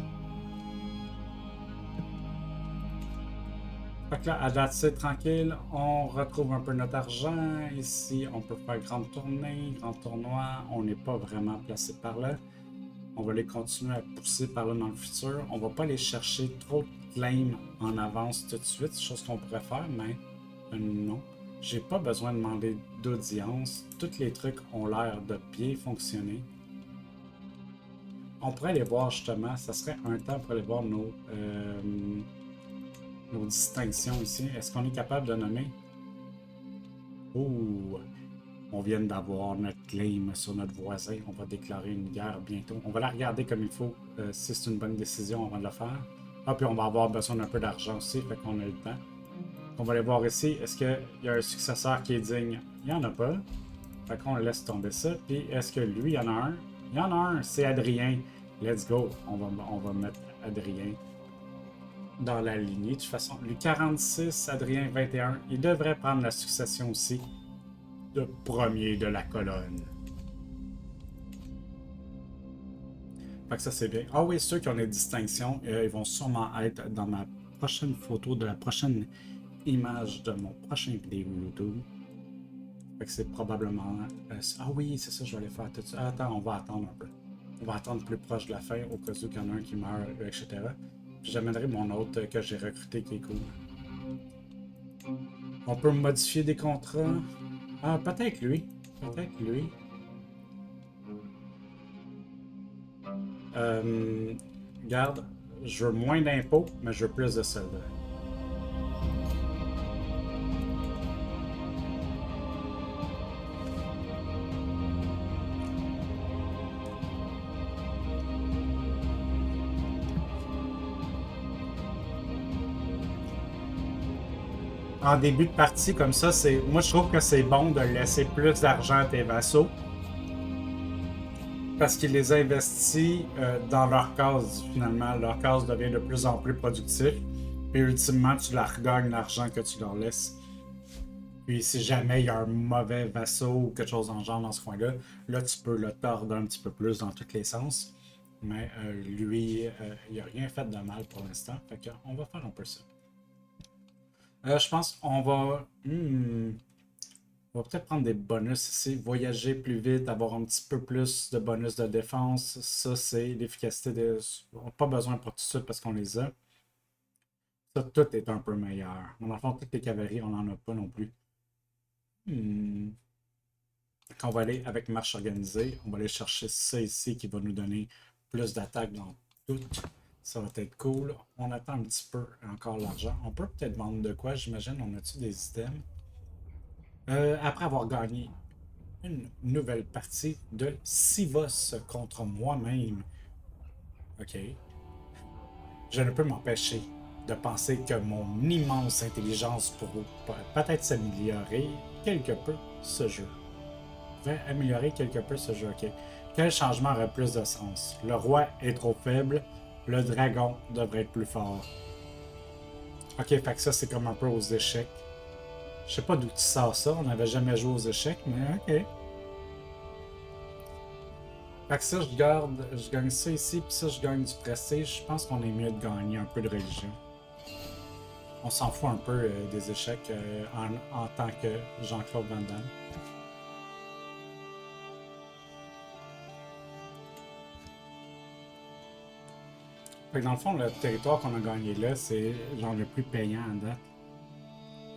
Fait que là, à date, c'est tranquille. On retrouve un peu notre argent. Ici, on peut faire grande tournée, grand tournoi. On n'est pas vraiment placé par là. On va les continuer à pousser par là dans le futur. On va pas aller chercher trop de claims en avance tout de suite, chose qu'on pourrait faire, mais non. J'ai pas besoin de demander d'audience. Tous les trucs ont l'air de bien fonctionner. On pourrait aller voir justement, ça serait un temps pour aller voir nos distinctions ici. Est-ce qu'on est capable de nommer? Oh, on vient d'avoir notre claim sur notre voisin. On va déclarer une guerre bientôt. On va la regarder comme il faut, si c'est une bonne décision avant de le faire. Ah, puis on va avoir besoin d'un peu d'argent aussi, fait qu'on a le temps. On va aller voir ici. Est-ce qu'il y a un successeur qui est digne? Il n'y en a pas. Fait qu'on laisse tomber ça. Puis est-ce que lui, il y en a un? Il y en a un, c'est Adrien. Let's go. On va mettre Adrien dans la lignée. De toute façon, lui 46, Adrien 21. Il devrait prendre la succession aussi de premier de la colonne. Fait que ça, c'est bien. Ah oui, ceux qui ont des distinctions, ils vont sûrement être dans ma prochaine photo de la prochaine image de mon prochain vidéo YouTube. Fait que c'est probablement. Ah oui, c'est ça, je vais aller faire tout de suite. Attends, on va attendre un peu. On va attendre plus proche de la fin, au cas où il y en a un qui meurt, etc. Puis j'amènerai mon autre que j'ai recruté qui est cool. On peut modifier des contrats. Ah, peut-être lui. Peut-être lui. Garde, je veux moins d'impôts, mais je veux plus de soldats. En début de partie comme ça, moi je trouve que c'est bon de laisser plus d'argent à tes vassaux parce qu'ils les investissent dans leur case finalement. Leur case devient de plus en plus productif. Puis ultimement, tu leur regagnes l'argent que tu leur laisses. Puis si jamais il y a un mauvais vassau ou quelque chose en genre dans ce coin-là, là tu peux le tordre un petit peu plus dans tous les sens. Mais lui, il n'a rien fait de mal pour l'instant. Fait qu'on va faire un peu ça. Je pense qu'on va. On va peut-être prendre des bonus ici. Voyager plus vite, avoir un petit peu plus de bonus de défense. Ça, c'est l'efficacité de. On n'a pas besoin pour tout de suite parce qu'on les a. Ça, tout est un peu meilleur. Dans le fond, toutes les cavaleries, on n'en a pas non plus. Hmm. Quand on va aller avec marche organisée, on va aller chercher ça ici qui va nous donner plus d'attaques dans tout. Ça va être cool. On attend un petit peu encore l'argent. On peut peut-être vendre de quoi, j'imagine. On a-tu des items? Après avoir gagné une nouvelle partie de Sivos contre moi-même. OK. Je ne peux m'empêcher de penser que mon immense intelligence pourrait peut-être s'améliorer quelque peu ce jeu. Pourrait améliorer quelque peu ce jeu, ok. Quel changement aurait plus de sens? Le roi est trop faible, le dragon devrait être plus fort. Ok, fait que ça c'est comme un peu aux échecs. Je sais pas d'où tu sors ça, on n'avait jamais joué aux échecs, mais ok. Fait que ça, je gagne ça ici, puis ça, je gagne du prestige. Je pense qu'on est mieux de gagner un peu de religion. On s'en fout un peu des échecs en tant que Jean-Claude Van Damme. Fait que dans le fond, le territoire qu'on a gagné là, c'est genre le plus payant à date.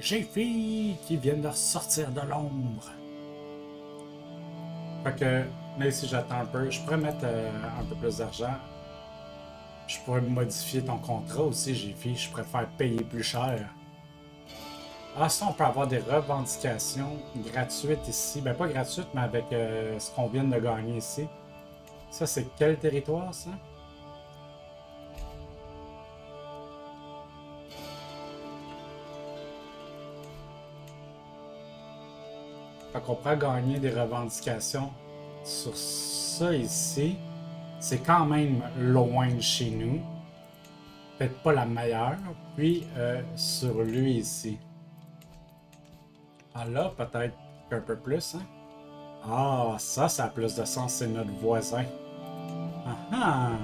J'ai filles qui viennent de sortir de l'ombre. Fait que là ici j'attends un peu. Je pourrais mettre un peu plus d'argent. Je pourrais modifier ton contrat aussi, j'ai filles. Je préfère payer plus cher. Ah, ça, on peut avoir des revendications gratuites ici. Ben, pas gratuites, mais avec ce qu'on vient de gagner ici. Ça, c'est quel territoire, ça? Fait qu'on pourrait gagner des revendications sur ça ici. C'est quand même loin de chez nous. Peut-être pas la meilleure. Puis sur lui ici. Ah là, peut-être un peu plus, hein? Ah, ça a plus de sens, c'est notre voisin. Ah ah!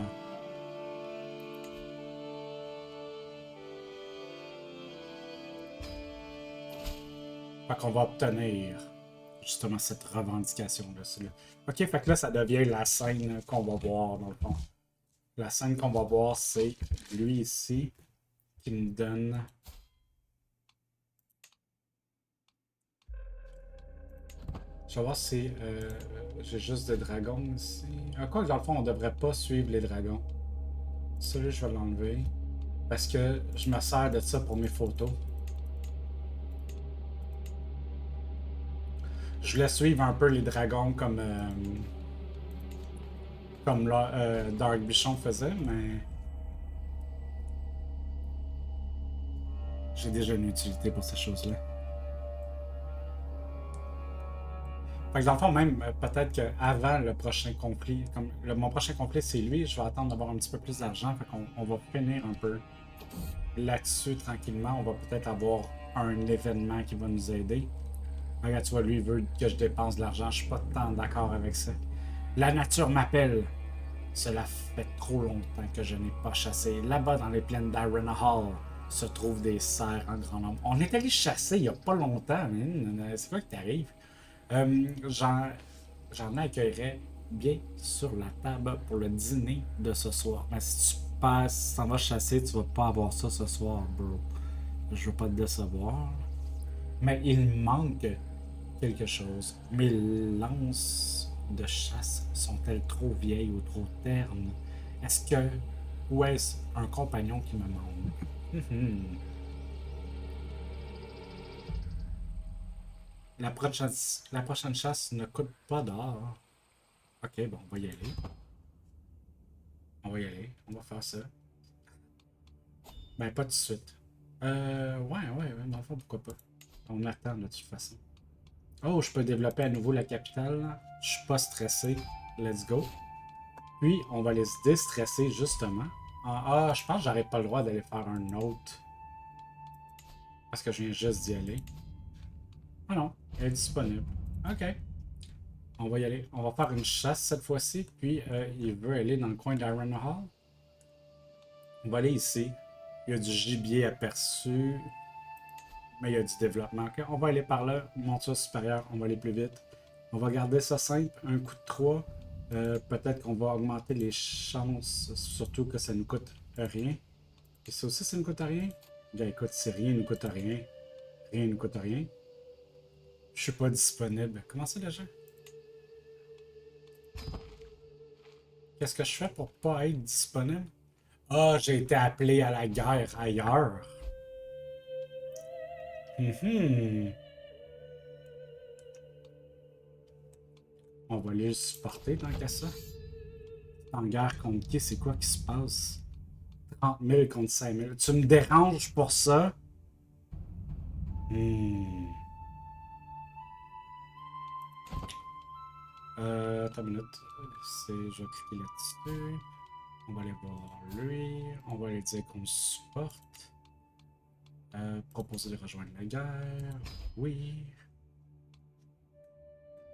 Fait qu'on va obtenir justement cette revendication-là. Ok, fait que là, ça devient la scène qu'on va voir dans le fond. La scène qu'on va voir, c'est lui ici qui nous donne. Je vais voir si j'ai juste des dragons ici. Quoi que dans le fond, on devrait pas suivre les dragons. Celui, je vais l'enlever. Parce que je me sers de ça pour mes photos. Je voulais suivre un peu les dragons comme là, Dark Bichon faisait, mais j'ai déjà une utilité pour ces choses-là. Fait que dans le fond, même peut-être qu'avant le prochain conflit, comme mon prochain conflit c'est lui, je vais attendre d'avoir un petit peu plus d'argent. Fait qu'on va finir un peu là-dessus tranquillement. On va peut-être avoir un événement qui va nous aider. Regarde, tu vois, lui, il veut que je dépense de l'argent. Je suis pas tant d'accord avec ça. La nature m'appelle. Cela fait trop longtemps que je n'ai pas chassé. Là-bas, dans les plaines d'Iron Hall, se trouvent des cerfs en grand nombre. On est allé chasser il y a pas longtemps, man. C'est quoi qui t'arrive? J'en accueillerais bien sur la table pour le dîner de ce soir. Mais si tu passes, si t'en vas chasser, tu vas pas avoir ça ce soir, bro. Je veux pas te décevoir. Mais il manque quelque chose. Mes lances de chasse sont-elles trop vieilles ou trop ternes? Est-ce que... Ou est-ce un compagnon qui me manque? La prochaine chasse ne coûte pas d'or. Ok, bon, on va y aller. On va y aller. On va faire ça. Ben, pas tout de suite. Ouais, dans le fond, pourquoi pas. On attend, de toute façon. Oh, je peux développer à nouveau la capitale. Je suis pas stressé. Let's go. Puis, on va les déstresser, justement. Je pense que j'aurais pas le droit d'aller faire un autre. Parce que je viens juste d'y aller. Ah non, elle est disponible. Ok. On va y aller. On va faire une chasse cette fois-ci. Puis, il veut aller dans le coin d'Iron Hall. On va aller ici. Il y a du gibier aperçu. Mais il y a du développement. Ok, on va aller par là. Monture supérieure, on va aller plus vite. On va garder ça simple. Un coup de 3. Peut-être qu'on va augmenter les chances. Surtout que ça nous coûte rien. Et ça aussi, ça ne coûte rien. Gars, écoute, si rien ne coûte rien, rien ne coûte rien. Je suis pas disponible. Comment ça déjà? Qu'est-ce que je fais pour pas être disponible? Ah, j'ai été appelé à la guerre ailleurs. Mhm. On va aller le supporter tant qu'à ça. En guerre contre qui? C'est quoi qui se passe? 30 000 contre 5 000. Tu me déranges pour ça? Hmm. Attends une minute. Je vais cliquer là-dessus. On va aller voir lui. On va aller dire qu'on supporte. Proposer de rejoindre la guerre. Oui.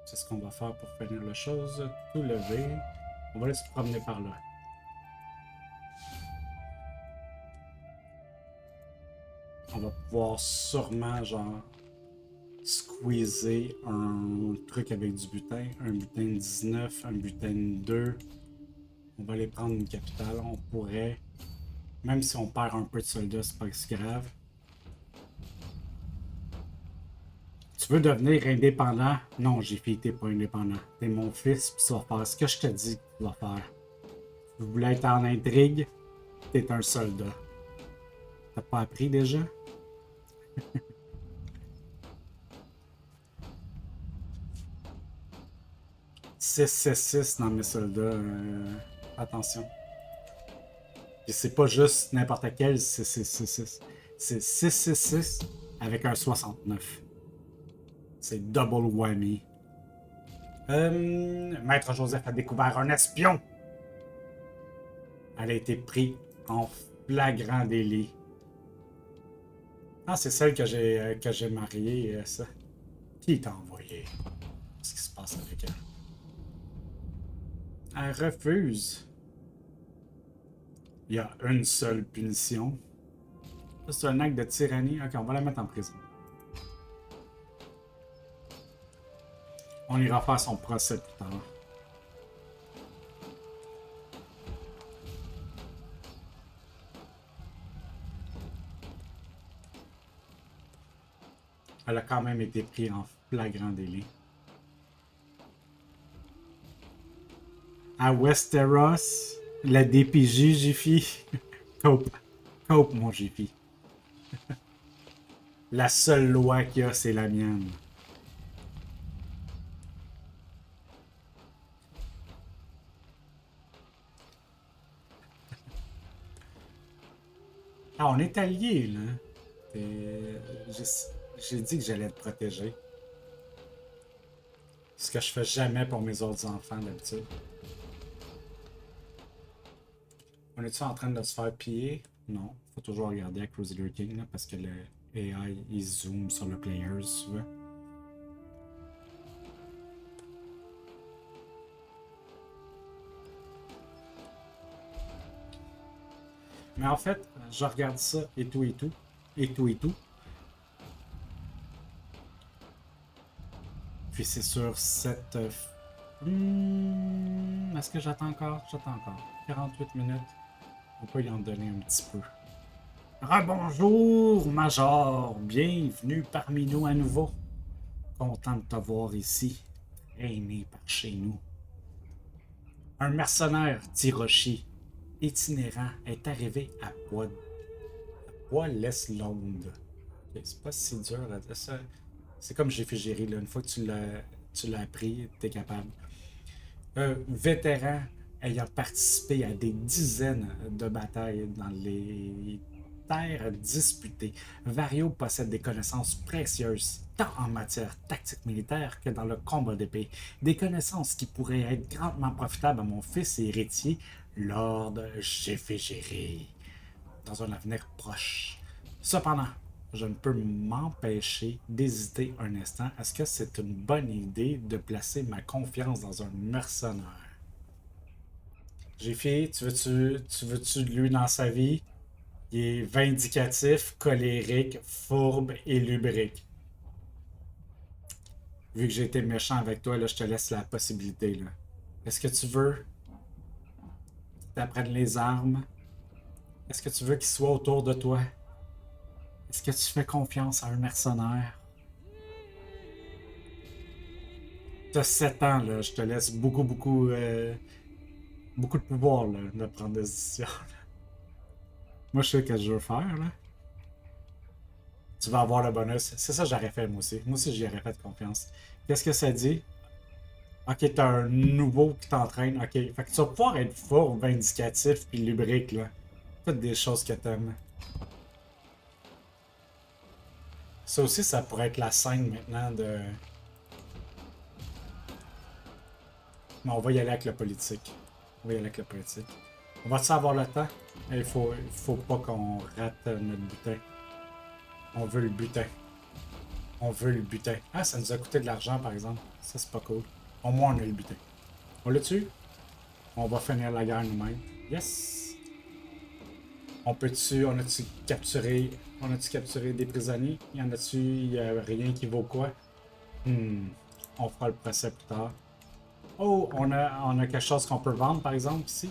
C'est ce qu'on va faire pour finir la chose. Tout lever. On va aller se promener par là. On va pouvoir sûrement, genre, squeezer un truc avec du butin. Un butin 19, un butin 2. On va aller prendre une capitale. On pourrait, même si on perd un peu de soldats, c'est pas si grave. Tu veux devenir indépendant? Non, Jiffy, t'es pas indépendant. T'es mon fils, pis tu vas faire ce que je te dis que tu vas faire. Tu voulais être en intrigue? T'es un soldat. T'as pas appris déjà? 6 dans mes soldats. Attention. Et c'est pas juste n'importe quel 6. C'est 6 avec un 69. C'est double whammy. Maître Joseph a découvert un espion. Elle a été prise en flagrant délit. Ah, c'est celle que j'ai mariée, ça. Qui t'a envoyé? Qu'est-ce qui se passe avec elle? Elle refuse. Il y a une seule punition. Ça, c'est un acte de tyrannie. Ok, on va la mettre en prison. On ira faire son procès plus tard. Elle a quand même été prise en flagrant délit. À Westeros, la DPJ, Jiffy. Cope. Cope, mon Jiffy. La seule loi qu'il y a, c'est la mienne. Ah, on est alliés, là. J'ai dit que j'allais te protéger. Ce que je fais jamais pour mes autres enfants, d'habitude. On est-tu en train de se faire piller? Non. Faut toujours regarder à Crusader King, là, parce que le AI, il zoome sur le player, si tu veux. Mais en fait, je regarde ça et tout et tout. Et tout et tout. Puis c'est sur cette... Est-ce que j'attends encore? J'attends encore. 48 minutes. On peut y en donner un petit peu. Rebonjour, Major. Bienvenue parmi nous à nouveau. Content de te voir ici, traîné par chez nous. Un mercenaire, Tiroshi, itinérant, est arrivé à Bois-les-Londes. Okay, c'est pas si dur à dire ça. C'est comme j'ai fait gérer, là. Une fois que tu l'as appris, t'es capable. Vétéran ayant participé à des dizaines de batailles dans les terres disputées, Vario possède des connaissances précieuses tant en matière tactique militaire que dans le combat d'épée. Des connaissances qui pourraient être grandement profitables à mon fils et héritier, Lord Géphégéré, dans un avenir proche. Cependant, je ne peux m'empêcher d'hésiter un instant. Est-ce que c'est une bonne idée de placer ma confiance dans un mercenaire? J'ai fait, tu veux-tu de lui dans sa vie? Il est vindicatif, colérique, fourbe et lubrique. Vu que j'ai été méchant avec toi, là, je te laisse la possibilité, là. Est-ce que tu veux qu'il t'apprenne les armes? Est-ce que tu veux qu'il soit autour de toi? Est-ce que tu fais confiance à un mercenaire? Tu as 7 ans, là. Je te laisse beaucoup de pouvoir, là, de prendre des décisions. Moi, je sais ce que je veux faire, là. Tu vas avoir le bonus. C'est ça que j'aurais fait, moi aussi. Moi aussi, j'y aurais fait confiance. Qu'est-ce que ça dit? Ok, t'as un nouveau qui t'entraîne. Ok, fait que tu vas pouvoir être fort, vindicatif, puis lubrique, là. Toutes des choses que t'aimes. Ça aussi, ça pourrait être la scène maintenant de... Mais on va y aller avec la politique. On va y aller avec la politique. On va-tu avoir le temps? Il faut pas qu'on rate notre butin. On veut le butin. On veut le butin. Ah, ça nous a coûté de l'argent, par exemple. Ça, c'est pas cool. Au moins, on a le butin. On le tue? On va finir la guerre nous-mêmes. Yes! On peut-tu... On a-tu capturé des prisonniers? Y en a-tu... Y a rien qui vaut quoi? On fera le procès plus tard. Oh, on a quelque chose qu'on peut vendre, par exemple, ici.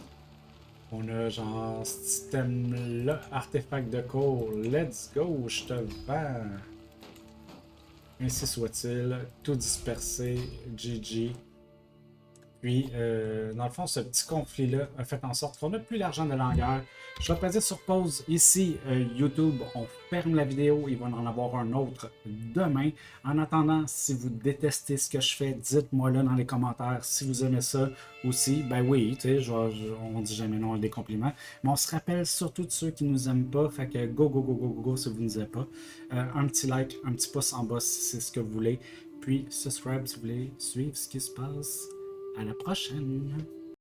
On a genre ce système-là, artefact de cours. Let's go, je te vends. Ainsi soit-il, tout dispersé, GG. Puis, dans le fond, ce petit conflit-là a fait en sorte qu'on n'a plus l'argent de l'hangar. Je vais passer sur pause. Ici, YouTube, on ferme la vidéo. Il va en avoir un autre demain. En attendant, si vous détestez ce que je fais, dites-moi là dans les commentaires. Si vous aimez ça aussi, ben oui, tu sais, on dit jamais non à des compliments. Mais on se rappelle surtout de ceux qui nous aiment pas. Fait que go, go, go, go, go, go si vous nous aimez pas. Un petit like, un petit pouce en bas si c'est ce que vous voulez. Puis, subscribe si vous voulez suivre ce qui se passe. À la prochaine!